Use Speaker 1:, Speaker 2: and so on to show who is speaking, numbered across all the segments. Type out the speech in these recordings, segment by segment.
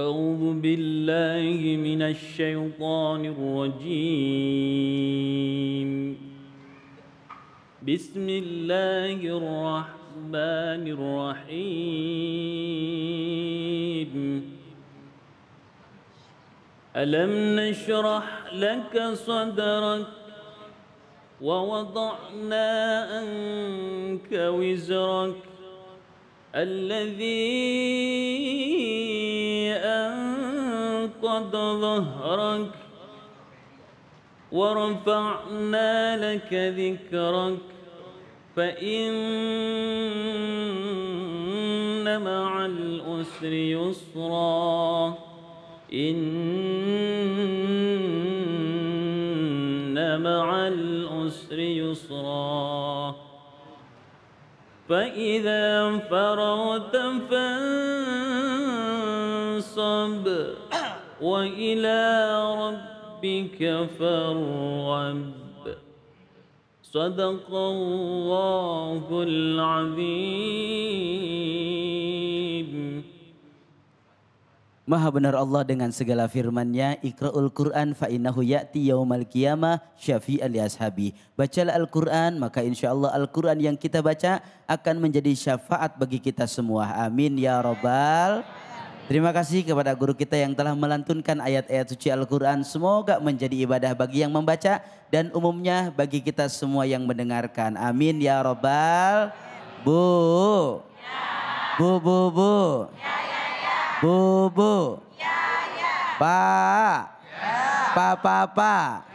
Speaker 1: أعوذ بالله من الشيطان الرجيم. بسم الله الرحمن الرحيم. ألم نشرح لك صدرك ووضعنا عنك وزرك الذي أنقض ظهرك ورفعنا لك ذكرك فإن مع العسر يسرا إن مع العسر يسرا فإذا فرغت فانصب وإلى ربك فارغب. صدق الله العظيم.
Speaker 2: Maha benar Allah dengan segala firman-Nya, Iqra'ul Qur'an fa innahu ya'ti yaumal qiyamah syafi'an li ashabi. Bacalah Al-Qur'an, maka insyaallah Al-Qur'an yang kita baca akan menjadi syafaat bagi kita semua. Amin ya rabbal. Terima kasih kepada guru kita yang telah melantunkan ayat-ayat suci Al-Qur'an. Semoga menjadi ibadah bagi yang membaca dan umumnya bagi kita semua yang mendengarkan. Amin ya rabbal. Bu. Bu. Bu. Pak. Papa.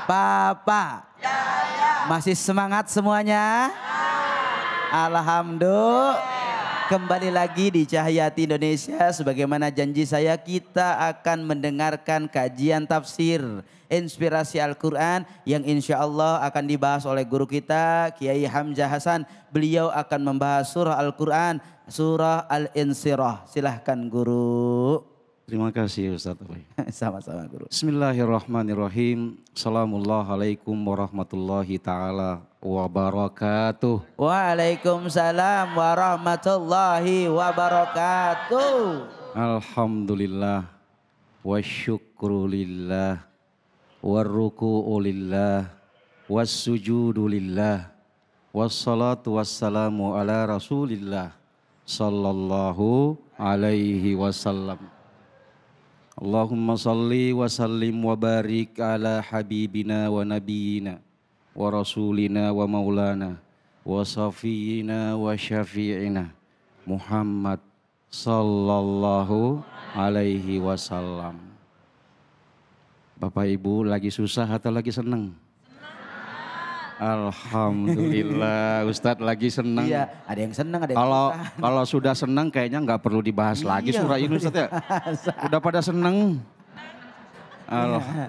Speaker 2: Papa. Masih semangat semuanya? Alhamdulillah. Kembali lagi di Cahayati Indonesia. Sebagaimana janji saya, kita akan mendengarkan kajian tafsir inspirasi Al-Quran yang insya Allah akan dibahas oleh guru kita Kiai Hamzah Hasan. Beliau akan membahas surah Al-Quran, surah Al-Insyirah. Silahkan guru.
Speaker 3: Terima kasih Ustaz.
Speaker 2: Sama-sama guru.
Speaker 3: Bismillahirrahmanirrahim. Assalamualaikum warahmatullahi ta'ala wabarakatuh.
Speaker 2: Waalaikumsalam warahmatullahi wabarakatuh.
Speaker 3: Alhamdulillah wa syukrulillah wa ruku'ulillah wa sujudulillah wassalatu wassalamu ala rasulillah sallallahu alaihi wasallam. Allahumma salli wa sallim wa barik ala habibina wa nabiyina wa rasulina wa maulana wa safiyina wa syafi'ina Muhammad sallallahu alaihi wasallam. Bapak Ibu lagi susah atau lagi senang? Alhamdulillah, Ustadz lagi senang.
Speaker 2: Iya, ada yang senang, ada yang susah.
Speaker 3: Kalau sudah senang kayaknya nggak perlu dibahas lagi surah ini Ustadz ya. Udah pada senang.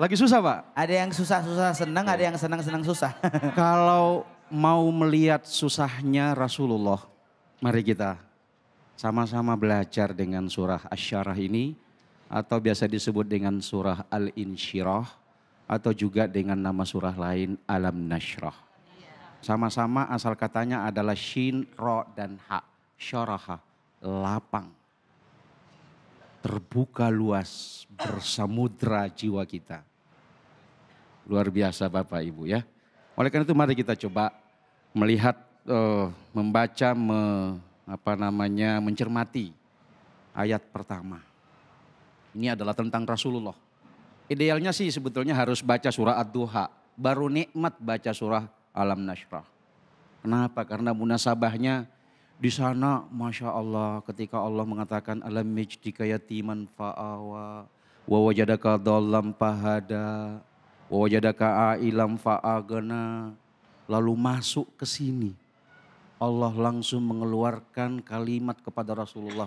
Speaker 3: Lagi susah Pak?
Speaker 2: Ada yang susah-susah senang, ada yang senang-senang susah.
Speaker 3: Kalau mau melihat susahnya Rasulullah, mari kita sama-sama belajar dengan surah Asy-Syarah ini, atau biasa disebut dengan surah Al-Insyirah, atau juga dengan nama surah lain Alam Nashrah. Sama-sama asal katanya adalah shin, ro, dan ha. Syaraha, lapang. Terbuka luas bersamudra jiwa kita. Luar biasa Bapak Ibu ya. Oleh karena itu mari kita coba melihat, membaca, mencermati ayat pertama. Ini adalah tentang Rasulullah. Idealnya sih sebetulnya harus baca surah Ad-Duha, baru nikmat baca surah Alam Nashrah. Kenapa? Karena munasabahnya di sana Masya Allah ketika Allah mengatakan alam yajdika yatiman fa'awa wa wajadaka dhallam fahada wa wajadaka ailam fa'agana. Lalu masuk ke sini Allah langsung mengeluarkan kalimat kepada Rasulullah,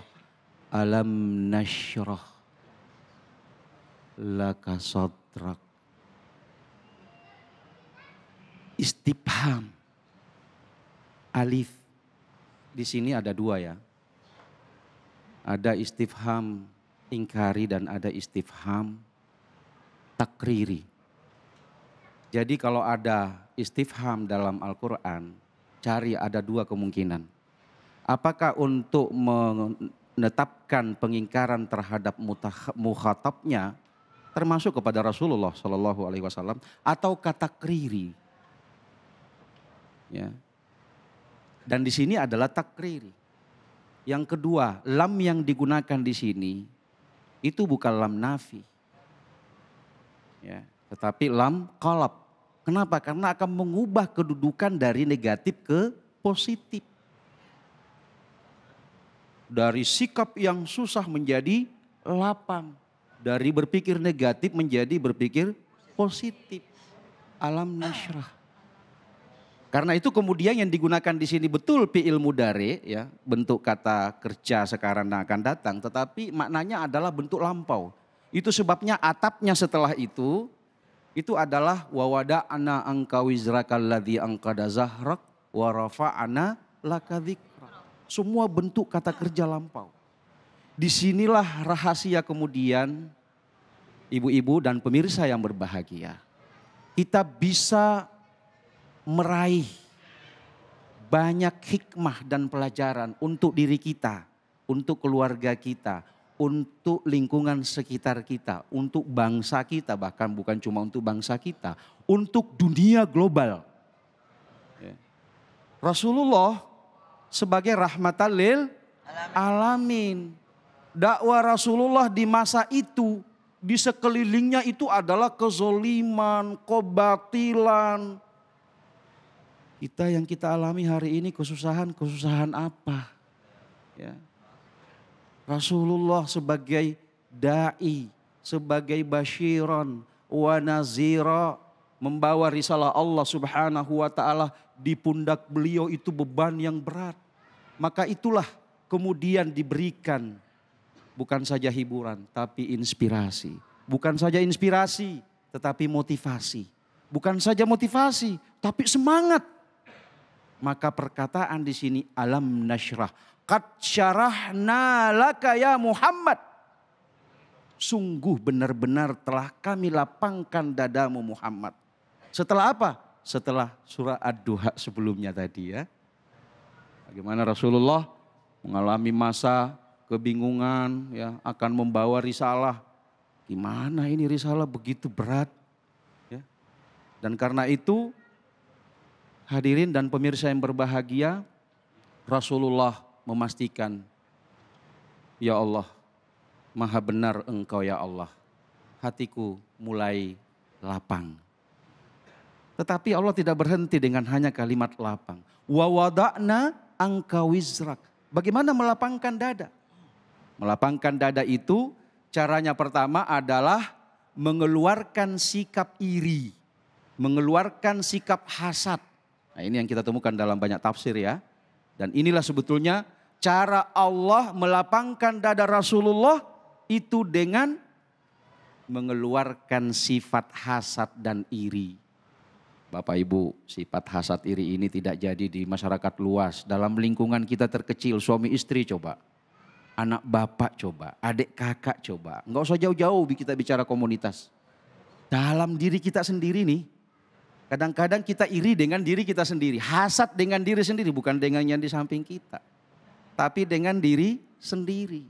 Speaker 3: Alam Nashrah laka sadrak. Istifham. Alif. Di sini ada dua ya. Ada istifham ingkari dan ada istifham takriri. Jadi kalau ada istifham dalam Al-Quran, cari ada dua kemungkinan. Apakah untuk menetapkan pengingkaran terhadap mukhatabnya, termasuk kepada Rasulullah Shallallahu Alaihi Wasallam, atau kata takriri. Ya. Dan di sini adalah takriri. Yang kedua, lam yang digunakan di sini itu bukan lam nafi, ya, tetapi lam qalab. Kenapa? Karena akan mengubah kedudukan dari negatif ke positif. Dari sikap yang susah menjadi lapang. Dari berpikir negatif menjadi berpikir positif. Alam nasyrah. Karena itu kemudian yang digunakan di sini betul fi'il mudhari, ya, bentuk kata kerja sekarang dan akan datang, tetapi maknanya adalah bentuk lampau. Itu sebabnya atapnya setelah itu adalah wa wada'na anka wizrakal ladzi anqada zahrak wa rafa'na laka dzikrak. Semua bentuk kata kerja lampau. Disinilah rahasia kemudian ibu-ibu dan pemirsa yang berbahagia. Kita bisa meraih banyak hikmah dan pelajaran untuk diri kita, untuk keluarga kita, untuk lingkungan sekitar kita, untuk bangsa kita, bahkan bukan cuma untuk bangsa kita, untuk dunia global. Rasulullah sebagai rahmatan lil alamin. Dakwah Rasulullah di masa itu, di sekelilingnya itu adalah kezoliman, kebatilan. Kita yang kita alami hari ini kesusahan apa? Ya. Rasulullah sebagai da'i, sebagai basyiran wa nazira, membawa risalah Allah Subhanahu wa taala, di pundak beliau itu beban yang berat. Maka itulah kemudian diberikan bukan saja hiburan tapi inspirasi. Bukan saja inspirasi tetapi motivasi. Bukan saja motivasi tapi semangat. Maka perkataan di sini alam nasyrah. Qad syarahna laka ya Muhammad. Sungguh benar-benar telah kami lapangkan dadamu Muhammad. Setelah apa? Setelah surah Ad-Duha sebelumnya tadi ya. Bagaimana Rasulullah mengalami masa kebingungan ya, akan membawa risalah. Gimana ini risalah begitu berat. Ya. Dan karena itu hadirin dan pemirsa yang berbahagia, Rasulullah memastikan, ya Allah, maha benar engkau ya Allah. Hatiku mulai lapang. Tetapi Allah tidak berhenti dengan hanya kalimat lapang. Wa wada'na anka wizrak. Bagaimana melapangkan dada? Melapangkan dada itu caranya pertama adalah mengeluarkan sikap iri. Mengeluarkan sikap hasad. Nah, ini yang kita temukan dalam banyak tafsir ya. Dan inilah sebetulnya cara Allah melapangkan dada Rasulullah itu dengan mengeluarkan sifat hasad dan iri. Bapak Ibu, sifat hasad iri ini tidak jadi di masyarakat luas. Dalam lingkungan kita terkecil, suami istri coba. Anak bapak coba, adik kakak coba. Enggak usah jauh-jauh kita bicara komunitas. Dalam diri kita sendiri nih. Kadang-kadang kita iri dengan diri kita sendiri. Hasad dengan diri sendiri, bukan dengan yang di samping kita. Tapi dengan diri sendiri.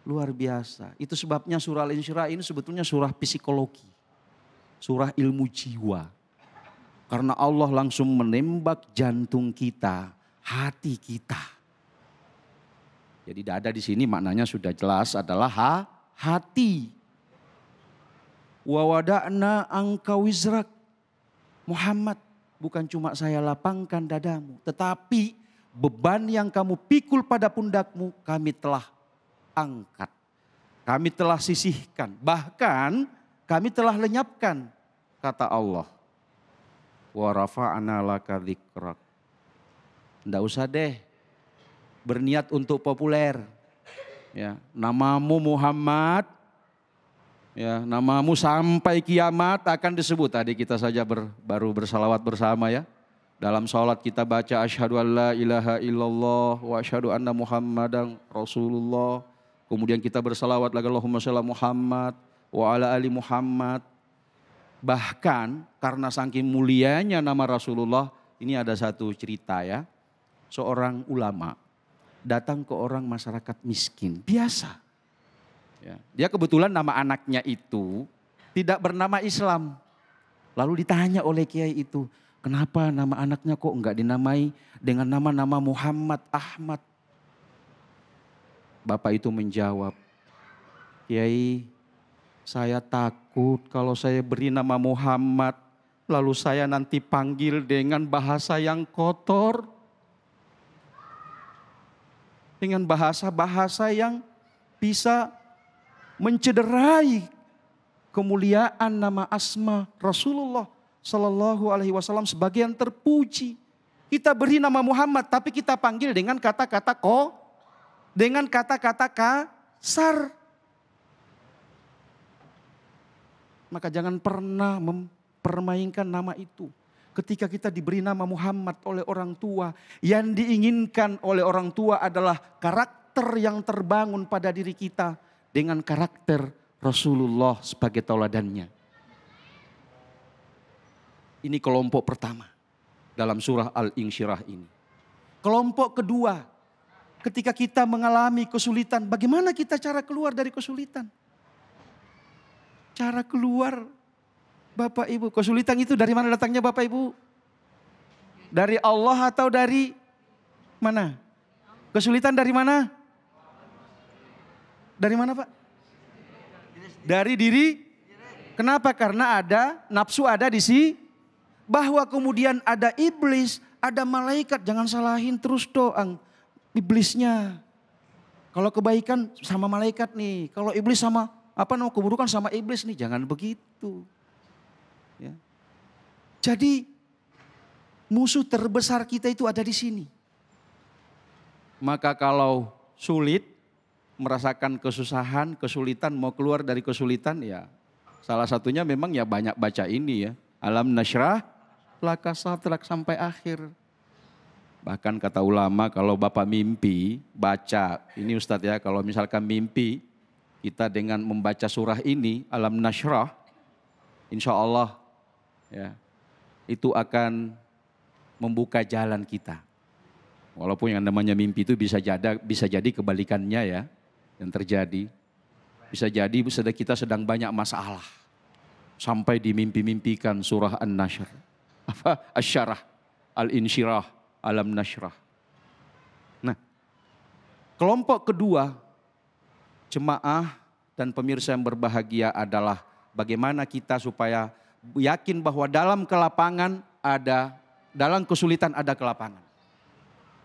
Speaker 3: Luar biasa. Itu sebabnya surah Al-Insyirah ini sebetulnya surah psikologi. Surah ilmu jiwa. Karena Allah langsung menembak jantung kita, hati kita. Jadi dada di sini maknanya sudah jelas adalah hati. Wa wada'na anka wizrak. Muhammad, bukan cuma saya lapangkan dadamu, tetapi beban yang kamu pikul pada pundakmu kami telah angkat. Kami telah sisihkan, bahkan kami telah lenyapkan, kata Allah. Wa rafa'na laka dzikrak. Enggak usah deh berniat untuk populer. Ya, namamu Muhammad. Ya, namamu sampai kiamat akan disebut. Tadi kita saja baru bersalawat bersama ya. Dalam sholat kita baca asyhadu an la ilaha illallah wa asyhadu anna muhammadan rasulullah. Kemudian kita bersalawat lagi Allahumma shalli Muhammad wa ala ali Muhammad. Bahkan karena saking mulianya nama Rasulullah, ini ada satu cerita ya. Seorang ulama datang ke orang masyarakat miskin, biasa. Ya, dia kebetulan nama anaknya itu tidak bernama Islam. Lalu ditanya oleh kiai itu, kenapa nama anaknya kok enggak dinamai dengan nama-nama Muhammad, Ahmad? Bapak itu menjawab, Kiai, saya takut kalau saya beri nama Muhammad, lalu saya nanti panggil dengan bahasa yang kotor. Dengan bahasa-bahasa yang bisa mencederai kemuliaan nama asma Rasulullah Sallallahu Alaihi Wasallam sebagai yang terpuji. Kita beri nama Muhammad, tapi kita panggil dengan kata-kata dengan kata-kata kasar. Maka jangan pernah mempermainkan nama itu. Ketika kita diberi nama Muhammad oleh orang tua, yang diinginkan oleh orang tua adalah karakter yang terbangun pada diri kita dengan karakter Rasulullah sebagai tauladannya. Ini kelompok pertama dalam surah Al-Insyirah ini. Kelompok kedua, ketika kita mengalami kesulitan, bagaimana kita cara keluar dari kesulitan? Cara keluar, Bapak Ibu, kesulitan itu dari mana datangnya Bapak Ibu? Dari Allah atau dari mana? Kesulitan dari mana? Dari mana Pak? Dari diri. Kenapa? Karena ada nafsu ada di sini. Bahwa kemudian ada iblis, ada malaikat. Jangan salahin terus doang iblisnya. Kalau kebaikan sama malaikat nih. Kalau iblis sama keburukan sama iblis nih. Jangan begitu. Ya. Jadi musuh terbesar kita itu ada di sini. Maka kalau sulit, merasakan kesusahan, kesulitan, mau keluar dari kesulitan ya. Salah satunya memang ya banyak baca ini ya. Alam nasyrah laka sadrak sampai akhir. Bahkan kata ulama kalau Bapak mimpi, baca. Ini Ustadz ya, kalau misalkan mimpi, kita dengan membaca surah ini, Alam nasyrah, insya Allah ya, itu akan membuka jalan kita. Walaupun yang namanya mimpi itu bisa jadi kebalikannya ya, yang terjadi. Bisa jadi kita sedang banyak masalah. Sampai dimimpi-mimpikan surah An-Nashr. Asy-Syarah, Al-Insyirah, Alam Nasyrah. Nah, kelompok kedua, jemaah dan pemirsa yang berbahagia adalah bagaimana kita supaya yakin bahwa dalam kesulitan ada kelapangan.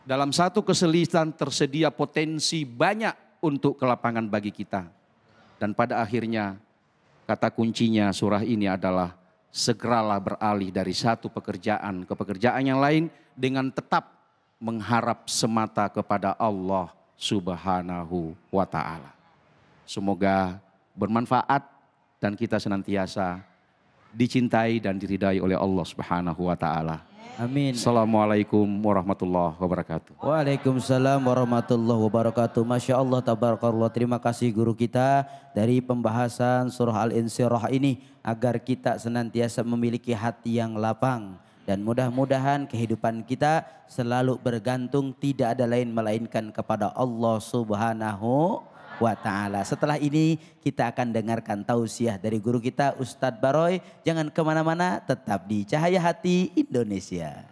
Speaker 3: Dalam satu kesulitan tersedia potensi banyak untuk kelapangan bagi kita. Dan pada akhirnya kata kuncinya surah ini adalah segeralah beralih dari satu pekerjaan ke pekerjaan yang lain dengan tetap mengharap semata kepada Allah Subhanahu wa ta'ala. Semoga bermanfaat dan kita senantiasa dicintai dan diridai oleh Allah Subhanahu wa ta'ala.
Speaker 2: Amin.
Speaker 3: Assalamualaikum warahmatullahi wabarakatuh.
Speaker 2: Waalaikumsalam warahmatullahi wabarakatuh. Masya Allah, tabarakallah. Terima kasih guru kita dari pembahasan surah Al-Insyirah ini. Agar kita senantiasa memiliki hati yang lapang. Dan mudah-mudahan kehidupan kita selalu bergantung tidak ada lain melainkan kepada Allah Subhanahu wa ta'ala. Setelah ini kita akan dengarkan tausiah dari guru kita Ustadz Baroy. Jangan kemana-mana, tetap di Cahaya Hati Indonesia.